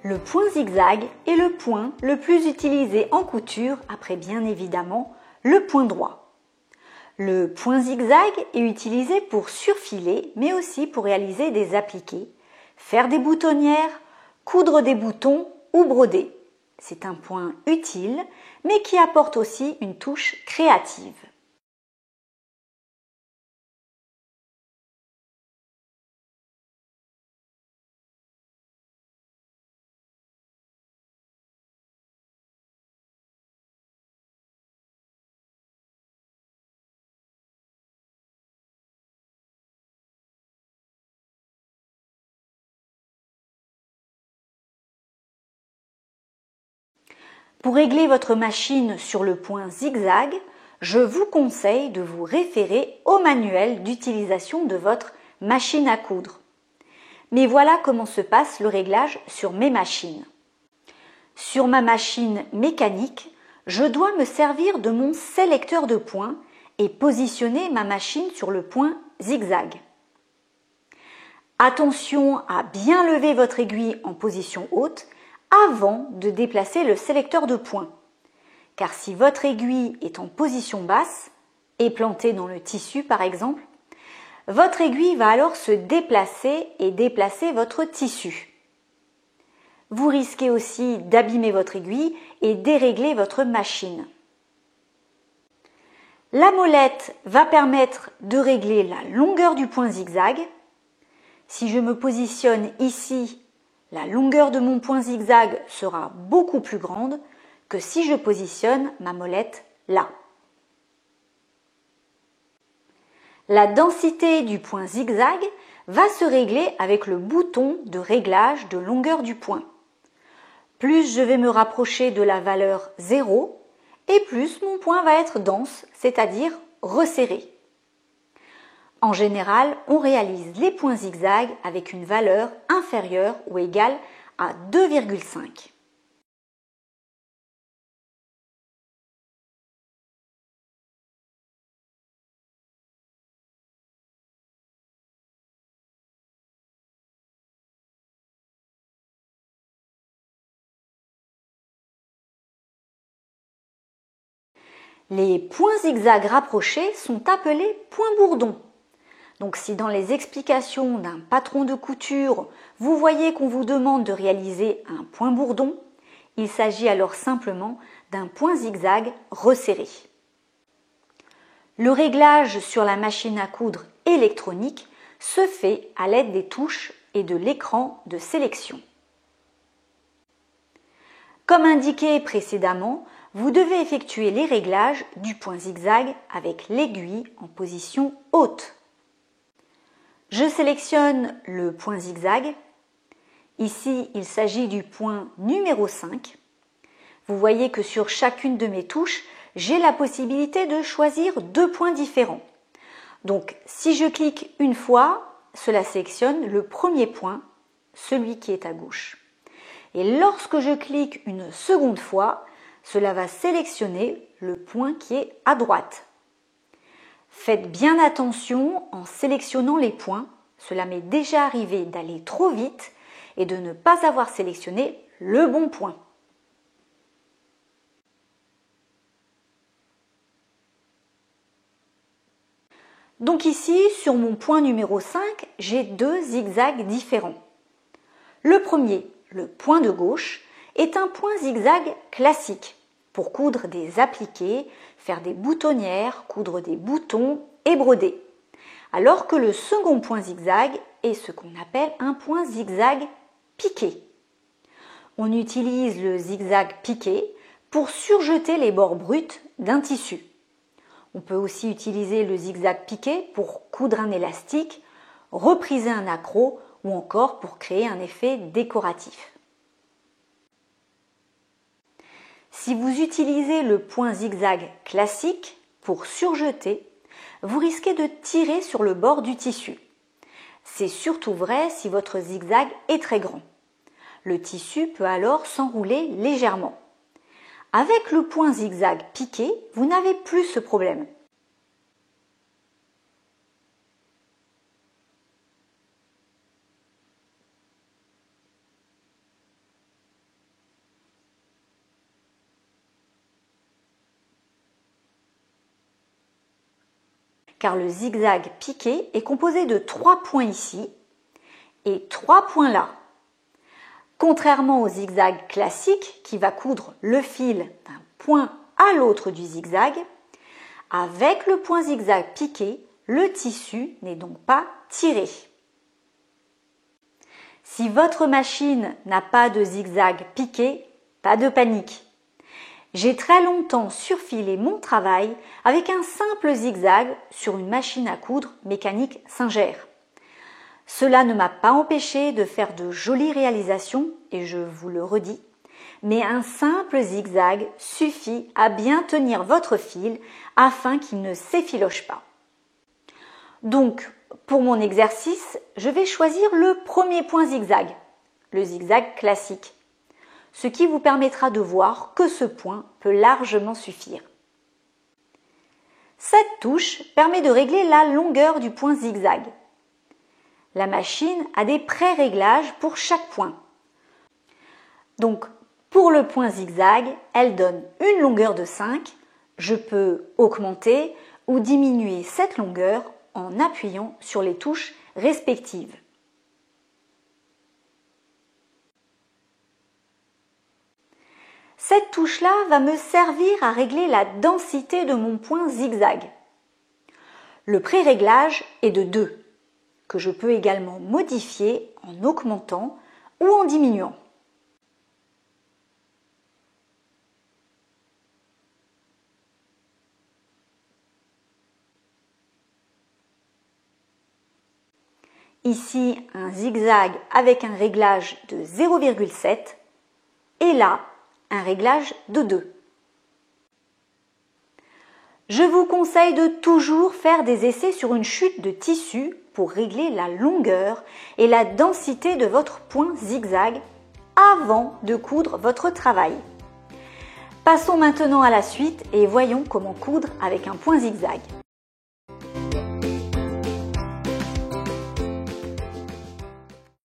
Le point zigzag est le point le plus utilisé en couture après bien évidemment le point droit. Le point zigzag est utilisé pour surfiler mais aussi pour réaliser des appliqués, faire des boutonnières, coudre des boutons ou broder. C'est un point utile mais qui apporte aussi une touche créative. Pour régler votre machine sur le point zigzag, je vous conseille de vous référer au manuel d'utilisation de votre machine à coudre. Mais voilà comment se passe le réglage sur mes machines. Sur ma machine mécanique, je dois me servir de mon sélecteur de points et positionner ma machine sur le point zigzag. Attention à bien lever votre aiguille en position haute avant de déplacer le sélecteur de points. Car si votre aiguille est en position basse et plantée dans le tissu par exemple, votre aiguille va alors se déplacer et déplacer votre tissu. Vous risquez aussi d'abîmer votre aiguille et dérégler votre machine. La molette va permettre de régler la longueur du point zigzag. Si je me positionne ici, la longueur de mon point zigzag sera beaucoup plus grande que si je positionne ma molette là. La densité du point zigzag va se régler avec le bouton de réglage de longueur du point. Plus je vais me rapprocher de la valeur 0 et plus mon point va être dense, c'est-à-dire resserré. En général, on réalise les points zigzag avec une valeur inférieure ou égale à 2,5. Les points zigzag rapprochés sont appelés points bourdons. Donc si dans les explications d'un patron de couture, vous voyez qu'on vous demande de réaliser un point bourdon, il s'agit alors simplement d'un point zigzag resserré. Le réglage sur la machine à coudre électronique se fait à l'aide des touches et de l'écran de sélection. Comme indiqué précédemment, vous devez effectuer les réglages du point zigzag avec l'aiguille en position haute. Je sélectionne le point zigzag. Ici, il s'agit du point numéro 5. Vous voyez que sur chacune de mes touches, j'ai la possibilité de choisir 2 points différents. Donc, si je clique une fois, cela sélectionne le premier point, celui qui est à gauche. Et lorsque je clique une seconde fois, cela va sélectionner le point qui est à droite. Faites bien attention en sélectionnant les points. Cela m'est déjà arrivé d'aller trop vite et de ne pas avoir sélectionné le bon point. Donc ici, sur mon point numéro 5, j'ai 2 zigzags différents. Le premier, le point de gauche, est un point zigzag classique pour coudre des appliqués, faire des boutonnières, coudre des boutons et broder. Alors que le second point zigzag est ce qu'on appelle un point zigzag piqué. On utilise le zigzag piqué pour surjeter les bords bruts d'un tissu. On peut aussi utiliser le zigzag piqué pour coudre un élastique, repriser un accroc ou encore pour créer un effet décoratif. Si vous utilisez le point zigzag classique pour surjeter, vous risquez de tirer sur le bord du tissu. C'est surtout vrai si votre zigzag est très grand. Le tissu peut alors s'enrouler légèrement. Avec le point zigzag piqué, vous n'avez plus ce problème. car le zigzag piqué est composé de 3 points ici et 3 points là. Contrairement au zigzag classique qui va coudre le fil d'un point à l'autre du zigzag, avec le point zigzag piqué, le tissu n'est donc pas tiré. Si votre machine n'a pas de zigzag piqué, pas de panique. J'ai très longtemps surfilé mon travail avec un simple zigzag sur une machine à coudre mécanique Singer. Cela ne m'a pas empêché de faire de jolies réalisations, et je vous le redis, mais un simple zigzag suffit à bien tenir votre fil afin qu'il ne s'effiloche pas. Donc, pour mon exercice, je vais choisir le premier point zigzag, le zigzag classique, ce qui vous permettra de voir que ce point peut largement suffire. Cette touche permet de régler la longueur du point zigzag. La machine a des pré-réglages pour chaque point. Donc, pour le point zigzag, elle donne une longueur de 5. Je peux augmenter ou diminuer cette longueur en appuyant sur les touches respectives. Cette touche-là va me servir à régler la densité de mon point zigzag. Le pré-réglage est de 2, que je peux également modifier en augmentant ou en diminuant. Ici, un zigzag avec un réglage de 0,7 et là, un réglage de 2. Je vous conseille de toujours faire des essais sur une chute de tissu pour régler la longueur et la densité de votre point zigzag avant de coudre votre travail. Passons maintenant à la suite et voyons comment coudre avec un point zigzag.